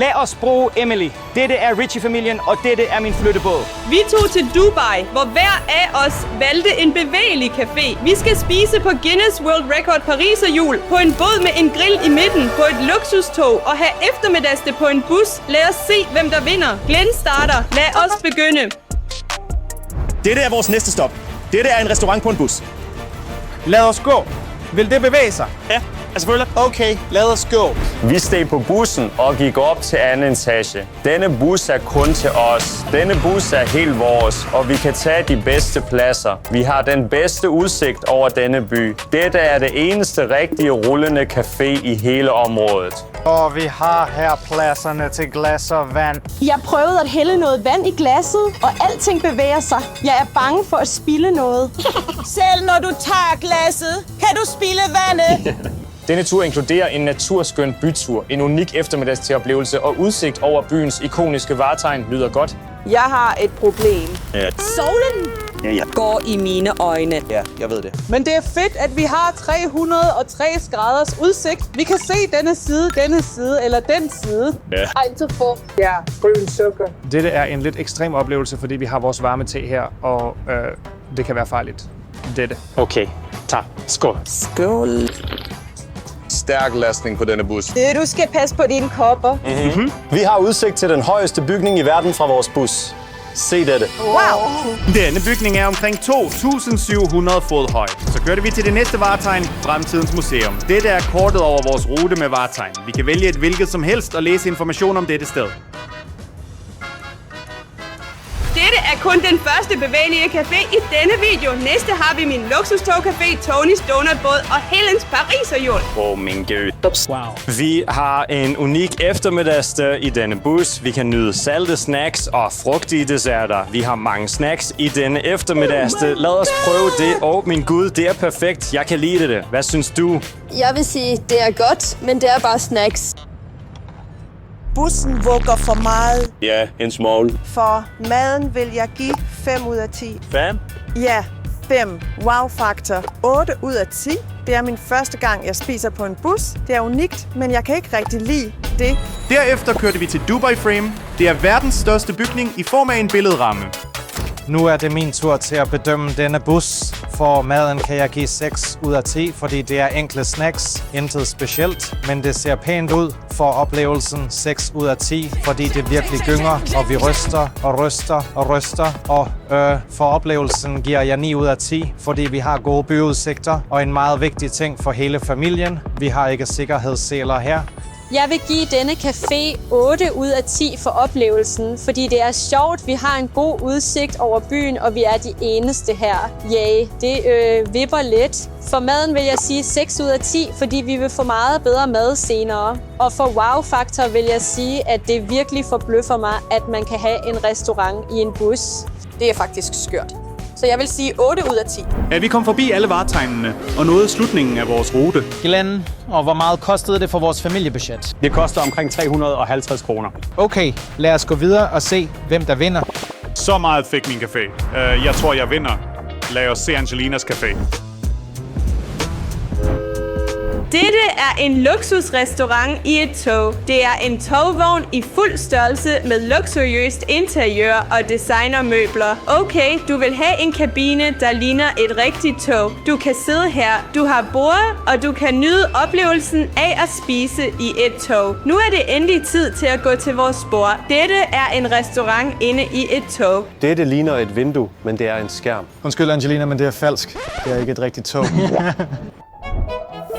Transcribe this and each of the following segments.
Lad os bruge Emily. Dette er Ritchie-familien, og dette er min flyttebåd. Vi tog til Dubai, hvor hver af os valgte en bevægelig café. Vi skal spise på Guinness World Record Pariserhjul, på en båd med en grill i midten, på et luksustog og have eftermiddagsde på en bus. Lad os se, hvem der vinder. Glenn starter. Lad os begynde. Dette er vores næste stop. Dette er en restaurant på en bus. Lad os gå. Vil det bevæge sig? Ja, selvfølgelig. Okay, lad os gå. Vi steg på bussen og gik op til anden etage. Denne bus er kun til os. Denne bus er helt vores, og vi kan tage de bedste pladser. Vi har den bedste udsigt over denne by. Dette er det eneste rigtige rullende café i hele området. Og vi har her pladserne til glas og vand. Jeg prøvede at hælde noget vand i glasset, og alting bevæger sig. Jeg er bange for at spilde noget. Selv når du tager glasset, kan du spilde vandet. Denne tur inkluderer en naturskøn bytur, en unik eftermiddagsoplevelse og udsigt over byens ikoniske vartegn lyder godt. Jeg har et problem. Ja. Solen går i mine øjne. Ja, jeg ved det. Men det er fedt, at vi har 360 graders udsigt. Vi kan se denne side eller den side. Ja. Ja, grøn sukker. Dette er en lidt ekstrem oplevelse, fordi vi har vores varme te her, og det kan være farligt. Dette. Okay, tak. Skål. Skål. Stærk lastning på denne bus. Du skal passe på dine kopper. Vi har udsigt til den højeste bygning i verden fra vores bus. Se dette. Wow! Denne bygning er omkring 2.700 fod høj. Så kørte vi til det næste vartegn, Fremtidens Museum. Dette er kortet over vores rute med vartegn. Vi kan vælge et hvilket som helst og læse information om dette sted. Dette er kun den første bevægelige café i denne video. Næste har vi min luksustogcafé, Tonys Donutbåd og Helens Pariserhjul. Åh, min gud. Wow. Vi har en unik eftermiddagssted i denne bus. Vi kan nyde salte snacks og frugtige desserter. Vi har mange snacks i denne eftermiddagssted. Lad os prøve det. Åh, min gud, det er perfekt. Jeg kan lide det. Hvad synes du? Jeg vil sige, det er godt, men det er bare snacks. Bussen vugger for meget. Ja, en small. For maden vil jeg give 5 ud af 10. 5? Ja, 5. Wow-faktor. 8 ud af 10. Det er min første gang, jeg spiser på en bus. Det er unikt, men jeg kan ikke rigtig lide det. Derefter kørte vi til Dubai Frame. Det er verdens største bygning i form af en billedramme. Nu er det min tur til at bedømme denne bus. For maden kan jeg give 6 ud af 10, fordi det er enkle snacks, intet specielt. Men det ser pænt ud. For oplevelsen 6 ud af 10, fordi det virkelig gynger, og vi ryster og ryster og ryster. Og for oplevelsen giver jeg 9 ud af 10, fordi vi har gode byudsigter. Og en meget vigtig ting for hele familien. Vi har ikke sikkerhedsseler her. Jeg vil give denne café 8 ud af 10 for oplevelsen, fordi det er sjovt, vi har en god udsigt over byen, og vi er de eneste her. Yay, det vipper lidt. For maden vil jeg sige 6 ud af 10, fordi vi vil få meget bedre mad senere. Og for wow-faktor vil jeg sige, at det virkelig forbløffer mig, at man kan have en restaurant i en bus. Det er faktisk skørt. Så jeg vil sige 8 ud af 10. Ja, vi kom forbi alle vartegnene og nåede slutningen af vores rute. Glenn, og hvor meget kostede det for vores familiebudget? Det koster omkring 350 kroner. Okay, lad os gå videre og se, hvem der vinder. Så meget fik min café. Jeg tror, jeg vinder. Lad os se Angelinas café. Dette er en luksusrestaurant i et tog. Det er en togvogn i fuld størrelse med luksuriøst interiør og designermøbler. Okay, du vil have en kabine, der ligner et rigtigt tog. Du kan sidde her, du har bord, og du kan nyde oplevelsen af at spise i et tog. Nu er det endelig tid til at gå til vores bord. Dette er en restaurant inde i et tog. Dette ligner et vindue, men det er en skærm. Undskyld, Angelina, men det er falsk. Det er ikke et rigtigt tog.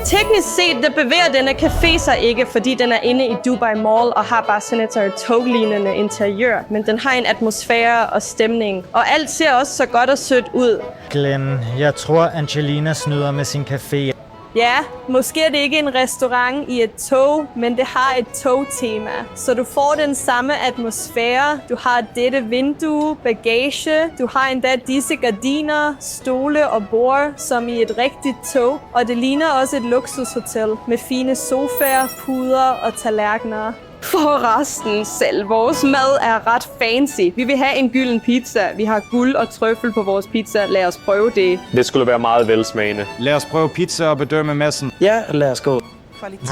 Teknisk set, der bevæger denne café sig ikke, fordi den er inde i Dubai Mall og har bare sådan et toglignende interiør. Men den har en atmosfære og stemning, og alt ser også så godt og sødt ud. Glenn, jeg tror, Angelina snyder med sin café. Ja, måske er det ikke en restaurant i et tog, men det har et togtema. Så du får den samme atmosfære. Du har dette vindue, bagage. Du har endda disse gardiner, stole og bord, som i et rigtigt tog. Og det ligner også et luksushotel med fine sofaer, puder og tallerkener. Forresten selv, vores mad er ret fancy. Vi vil have en gylden pizza. Vi har guld og trøffel på vores pizza. Lad os prøve det. Det skulle være meget velsmagende. Lad os prøve pizza og bedømme massen. Ja, lad os gå. Kvalitet.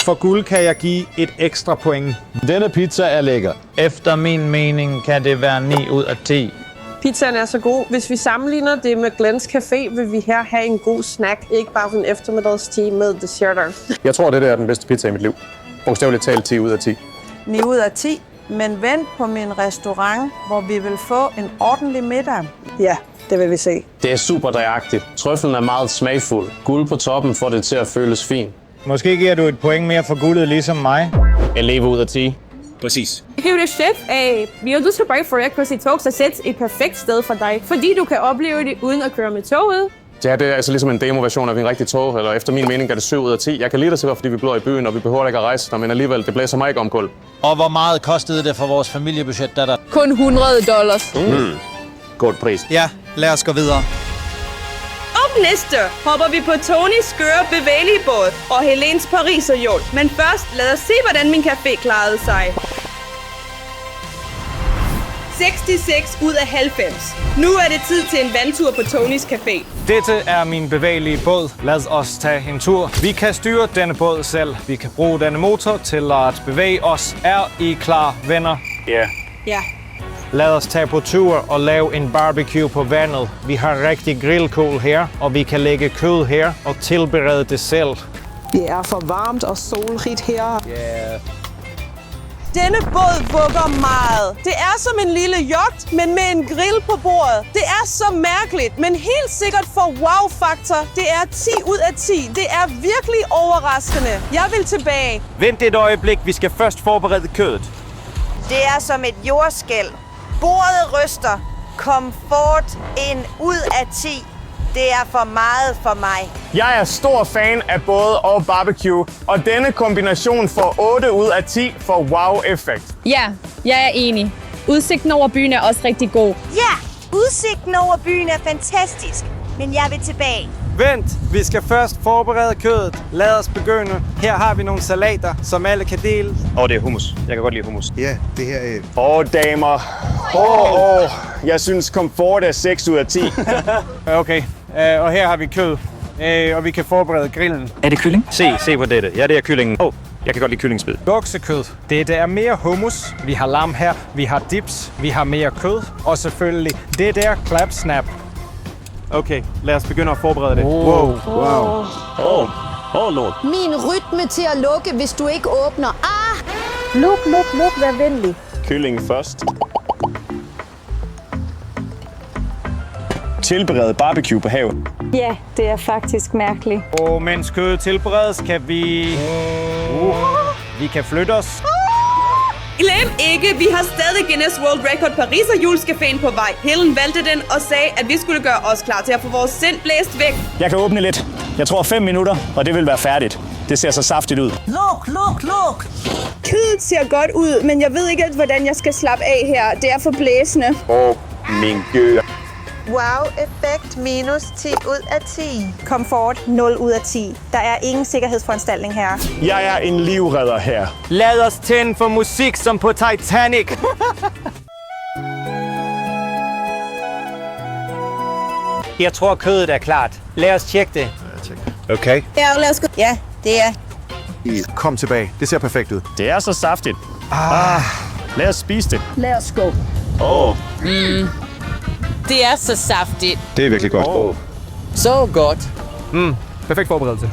For guld kan jeg give et ekstra point. Denne pizza er lækker. Efter min mening kan det være 9 ud af 10. Pizzaen er så god. Hvis vi sammenligner det med Glens Café, vil vi her have en god snack. Ikke bare sådan en eftermiddagstid med desserter. Jeg tror, det der er den bedste pizza i mit liv. Bogstaveligt talt 10 ud af 10. 9 ud af 10. Men vent på min restaurant, hvor vi vil få en ordentlig middag. Ja, det vil vi se. Det er super dragagtigt. Trøffelen er meget smagfuld. Guld på toppen får det til at føles fint. Måske giver du et point mere for guldet ligesom mig. 11 ud af 10. Præcis. Rive det chef af du skal bare for i tog, så sæt et perfekt sted for dig. Fordi du kan opleve det uden at køre med toget. Ja, det er altså ligesom en demo-version af en rigtig tog, eller efter min mening er det 7 ud af 10. Jeg kan lide det til, fordi vi bor i byen, og vi behøver ikke at rejse, men alligevel, det blæser mig ikke om kul. Og hvor meget kostede det for vores familiebudget, datter? Kun $100. Godt pris. Ja, lad os gå videre. Og næste hopper vi på Tonys skøre bevægelige båd og Helens pariserhjul. Men først lad os se, hvordan min café klarede sig. 66 ud af 90. Nu er det tid til en vandtur på Tonys Café. Dette er min bevægelige båd. Lad os tage en tur. Vi kan styre denne båd selv. Vi kan bruge denne motor til at bevæge os. Er I klar, venner? Ja. Ja. Lad os tage på tur og lave en barbecue på vandet. Vi har rigtig grillkål her, og vi kan lægge kød her og tilberede det selv. Det er for varmt og solrigt her. Yeah. Denne båd vugger meget. Det er som en lille yacht, men med en grill på bordet. Det er så mærkeligt, men helt sikkert for wow-faktor. Det er 10 ud af 10. Det er virkelig overraskende. Jeg vil tilbage. Vent et øjeblik, vi skal først forberede kødet. Det er som et jordskælv. Bordet ryster. Komfort 1 ud af 10. Det er for meget for mig. Jeg er stor fan af både og barbecue, og denne kombination får 8 ud af 10 for wow-effekt. Ja, jeg er enig. Udsigten over byen er også rigtig god. Ja, udsigten over byen er fantastisk, men jeg vil tilbage. Vent, vi skal først forberede kødet. Lad os begynde. Her har vi nogle salater, som alle kan dele. Det er hummus. Jeg kan godt lide hummus. Ja, det her er... Damer. Jeg synes komfort er 6 ud af 10. Okay, og her har vi kød. Og vi kan forberede grillen. Er det kylling? Se på dette. Ja, det er kyllingen. Jeg kan godt lide kyllingspid. Oksekød. Det er mere hummus. Vi har lam her. Vi har dips. Vi har mere kød. Og selvfølgelig det der klapsnap. Okay, lad os begynde at forberede det. Wow. Lord. Min rytme til at lukke, hvis du ikke åbner. Luk, vær venlig. Kylling først. Tilberede barbecue på havet. Ja, det er faktisk mærkeligt. Og mens kødet tilberedes, kan vi... vi kan flytte os. Glem ikke, vi har stadig Guinness World Record Pariserhjulscaféen på vej. Helen valgte den og sagde, at vi skulle gøre os klar til at få vores sind blæst væk. Jeg kan åbne lidt. Jeg tror 5 minutter, og det vil være færdigt. Det ser så saftigt ud. Luk. Kødet ser godt ud, men jeg ved ikke, hvordan jeg skal slappe af her. Det er for blæsende. Min gud. Wow-effekt minus 10 ud af 10. Komfort 0 ud af 10. Der er ingen sikkerhedsforanstaltning her. Jeg er en livredder her. Lad os tænde for musik som på Titanic. Jeg tror, kødet er klart. Lad os tjekke det. Okay. Ja, lad os gå. Ja, det er. Kom tilbage. Det ser perfekt ud. Det er så saftigt. Lad os spise det. Lad os gå. Det er så saftigt. Det er virkelig godt. Så godt. Perfekt forberedelse.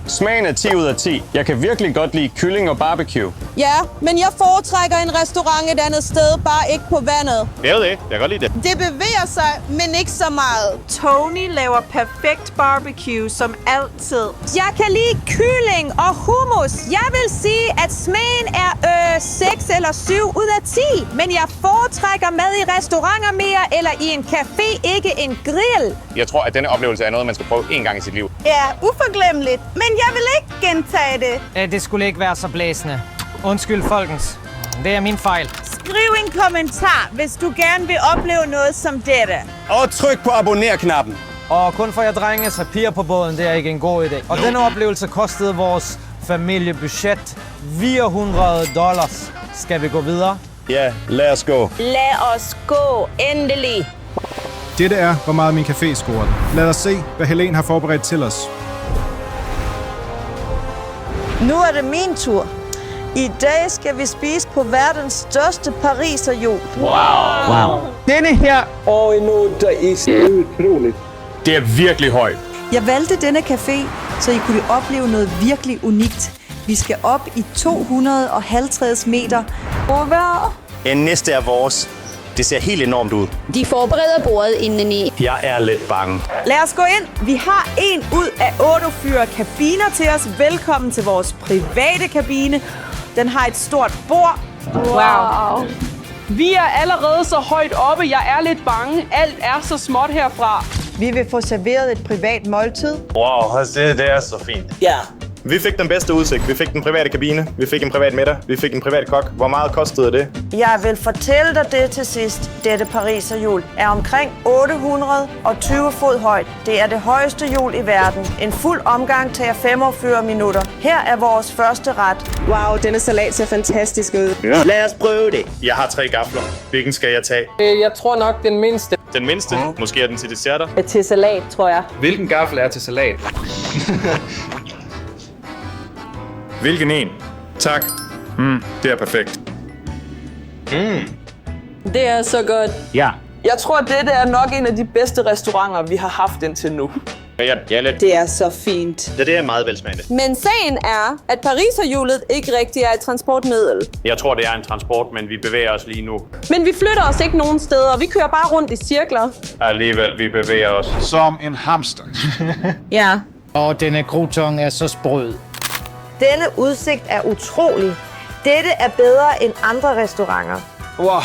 Smagen er 10 ud af 10. Jeg kan virkelig godt lide kylling og barbecue. Ja, men jeg foretrækker en restaurant et andet sted, bare ikke på vandet. Det er det. Jeg kan godt lide det. Det bevæger sig, men ikke så meget. Tony laver perfekt barbecue, som altid. Jeg kan lide kylling og hummus. Jeg vil sige, at smagen er 6 eller 7 ud af 10. Men jeg foretrækker mad i restauranter mere, eller i en café, ikke en grill. Jeg tror, at denne oplevelse er noget, man skal prøve én gang i sit liv. Ja, uforglemmeligt, men jeg vil ikke gentage det. Det skulle ikke være så blæsende. Undskyld, folkens. Det er min fejl. Skriv en kommentar, hvis du gerne vil opleve noget som dette. Og tryk på abonner-knappen. Og kun for jer drenge, så piger på båden, det er ikke en god idé. Og denne oplevelse kostede vores familiebudget $400. Skal vi gå videre? Ja, lad os gå. Lad os gå, endelig. Dette er, hvor meget min café scorede. Lad os se, hvad Helen har forberedt til os. Nu er det min tur. I dag skal vi spise på verdens største pariserhjul. Wow. Denne her der er utroligt. Det er virkelig højt. Jeg valgte denne café, så I kunne opleve noget virkelig unikt. Vi skal op i 250 meter. Næste er vores. Det ser helt enormt ud. De forbereder bordet indeni. Jeg er lidt bange. Lad os gå ind. Vi har 1 ud af 8 fyre kabiner til os. Velkommen til vores private kabine. Den har et stort bord. Wow. Vi er allerede så højt oppe. Jeg er lidt bange. Alt er så småt herfra. Vi vil få serveret et privat måltid. Wow, det er så fint. Ja. Vi fik den bedste udsigt. Vi fik den private kabine. Vi fik en privat middag. Vi fik en privat kok. Hvor meget kostede det? Jeg vil fortælle dig det til sidst. Dette pariserhjul er omkring 820 fod højt. Det er det højeste hjul i verden. En fuld omgang tager 45 minutter. Her er vores første ret. Wow, denne salat ser fantastisk ud. Ja. Lad os prøve det. Jeg har 3 gafler. Hvilken skal jeg tage? Jeg tror nok den mindste. Den mindste? Måske er den til desserter? Til salat, tror jeg. Hvilken gaffel er til salat? Hvilken en? Tak. Det er perfekt. Det er så godt. Ja. Jeg tror, at dette er nok en af de bedste restauranter, vi har haft indtil nu. Det er så fint. Det er meget velsmagende. Men sagen er, at pariserhjulet ikke rigtig er et transportmiddel. Jeg tror, det er en transport, men vi bevæger os lige nu. Men vi flytter os ikke nogen steder. Vi kører bare rundt i cirkler. Alligevel, vi bevæger os. Som en hamster. Ja. Og denne crouton er så sprød. Denne udsigt er utrolig. Dette er bedre end andre restauranter. Wow,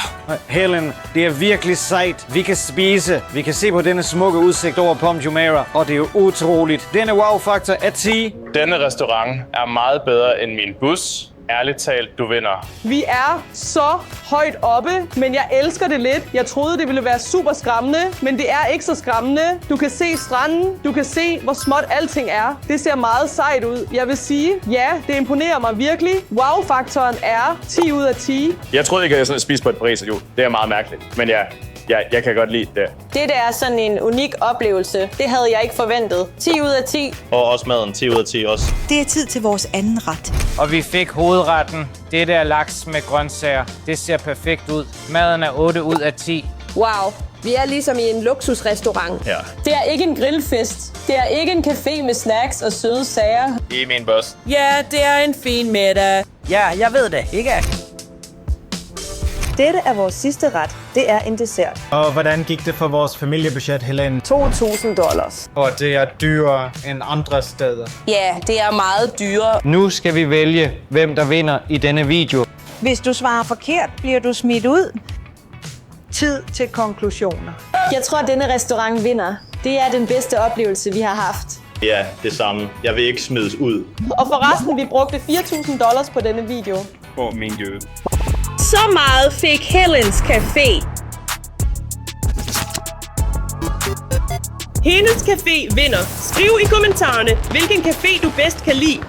Helen, det er virkelig sejt. Vi kan spise. Vi kan se på denne smukke udsigt over Palm Jumeirah, og det er jo utroligt. Denne wow-faktor er 10. Denne restaurant er meget bedre end min bus. Ærligt talt, du vinder. Vi er så højt oppe, men jeg elsker det lidt. Jeg troede, det ville være super skræmmende, men det er ikke så skræmmende. Du kan se stranden, du kan se, hvor småt alting er. Det ser meget sejt ud. Jeg vil sige, ja, det imponerer mig virkelig. Wow-faktoren er 10 ud af 10. Jeg troede ikke, at jeg spise på et pariserhjul. Det er meget mærkeligt. Men jeg kan godt lide det. Det er sådan en unik oplevelse. Det havde jeg ikke forventet. 10 ud af 10. Og også maden. 10 ud af 10 også. Det er tid til vores anden ret. Og vi fik hovedretten. Dette er laks med grøntsager. Det ser perfekt ud. Maden er 8 ud af 10. Wow. Vi er ligesom i en luksusrestaurant. Ja. Det er ikke en grillfest. Det er ikke en café med snacks og søde sager. I min boss. Ja, det er en fin middag. Ja, jeg ved det. Ikke? Dette er vores sidste ret. Det er en dessert. Og hvordan gik det for vores familiebudget, Helen? $2.000. Og det er dyrere end andre steder. Ja, det er meget dyrere. Nu skal vi vælge, hvem der vinder i denne video. Hvis du svarer forkert, bliver du smidt ud. Tid til konklusioner. Jeg tror, at denne restaurant vinder. Det er den bedste oplevelse, vi har haft. Ja, det samme. Jeg vil ikke smides ud. Og forresten, vi brugte $4.000 på denne video. Min jøde. Så meget fik Helens Café. Hendes Café vinder. Skriv i kommentarerne, hvilken café du bedst kan lide.